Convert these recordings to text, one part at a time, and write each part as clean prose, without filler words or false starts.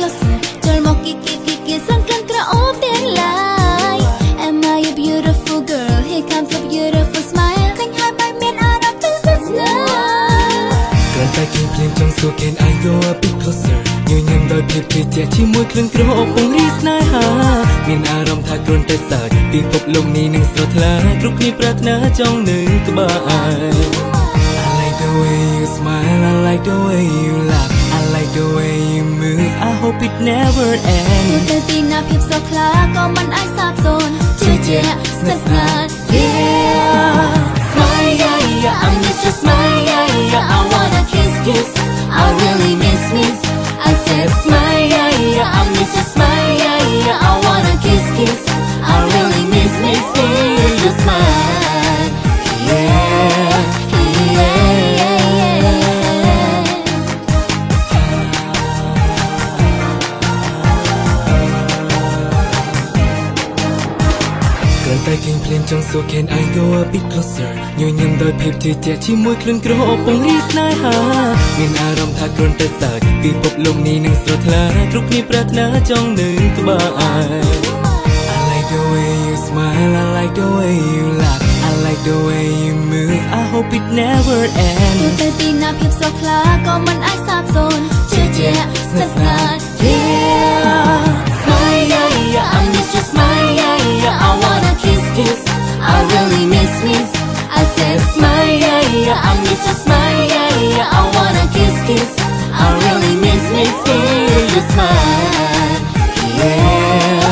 closer ចូលមកគីសង្កាន់ក្រអូបទាំងឡាយ Am I a beautiful girl Here comes a beautiful smile ឃើញហើយមិនមានអារម្មណ៍ទៅស្នេហ៍ គ្រាន់តែគិតភ្លាមចង់សួរ Can I go a bit closer ញញឹមដោយភាពជឿជាក់ជាមួយក្លិនក្រអូបពង្រីស្នេហាមានអារម្មណ៍ថាគ្រាន់តែសើចពិភពលោកនេះនឹងស្រស់ថ្លាគ្រប់គ្នាប្រាថ្នាចង់នឹងក្បែរ I like the way you smile I like the way you laugh I like the way you move I hope it never ends ទៅទីណាភាពស្រស់ថ្លាក៏មិនអាចសាបសូន្យជឿជាក់ស្និទ្ធស្នាល Yeah Smile yeah yeah I miss your smile yeah yeah I wanna kiss I really miss I said smile yeah yeah I miss your smile yeah yeah I wanna kiss I really miss your smile Yeahតែគិតភ្លាមចង់សួរ Can I go a bit closer ញញឹមដោយភាពជឿជាក់ជាមួយក្លិនក្រអូបពង្រីស្នេហាមានអារម្មណ៍ថាគ្រាន់តែសើចពិភពលោកនេះនឹងស្រស់ថ្លាគ្រប់គ្នាប្រាថ្នាចង់នឹងក្បែរ I like the way you smile I like the way you laugh I like the way you move I hope it never ends ទៅទីណាភាពស្រស់ថ្លាក៏មិនអាចសាបសូន្យជឿជាក់ស្និទ្ធស្នាល Yeah Smile yeah yeah I miss your smile yeah yeah I wanna kiss I really miss I said smile yeah yeah I miss your smile yeah yeah I wanna kiss I really miss your smile Yeah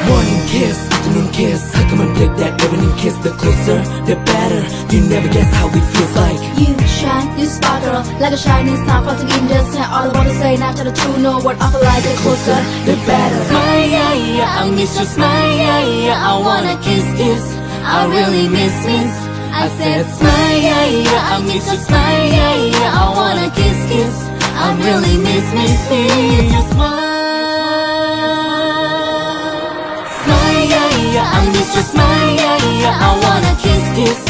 Morning kiss, afternoon kiss How come I take that evening kiss The closer, the better You never guess how it feels like You shine, you sparkle Like a shining star floating in the sky All I wanna say now to the true know what I feel like The closer, the better Smile, yeah, yeah, I miss your smile, yeah, yeah I wanna kiss I really miss I said smile, yeah, yeah I miss your smile, yeah, yeah I wanna kiss I really miss your smile Smile, yeah, yeah I miss your smile, yeah, yeah I wanna kiss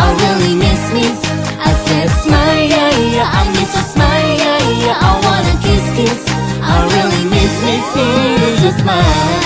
I really miss I said smile, yeah, yeah I miss your smile, yeah, yeah I wanna kiss I really miss your smile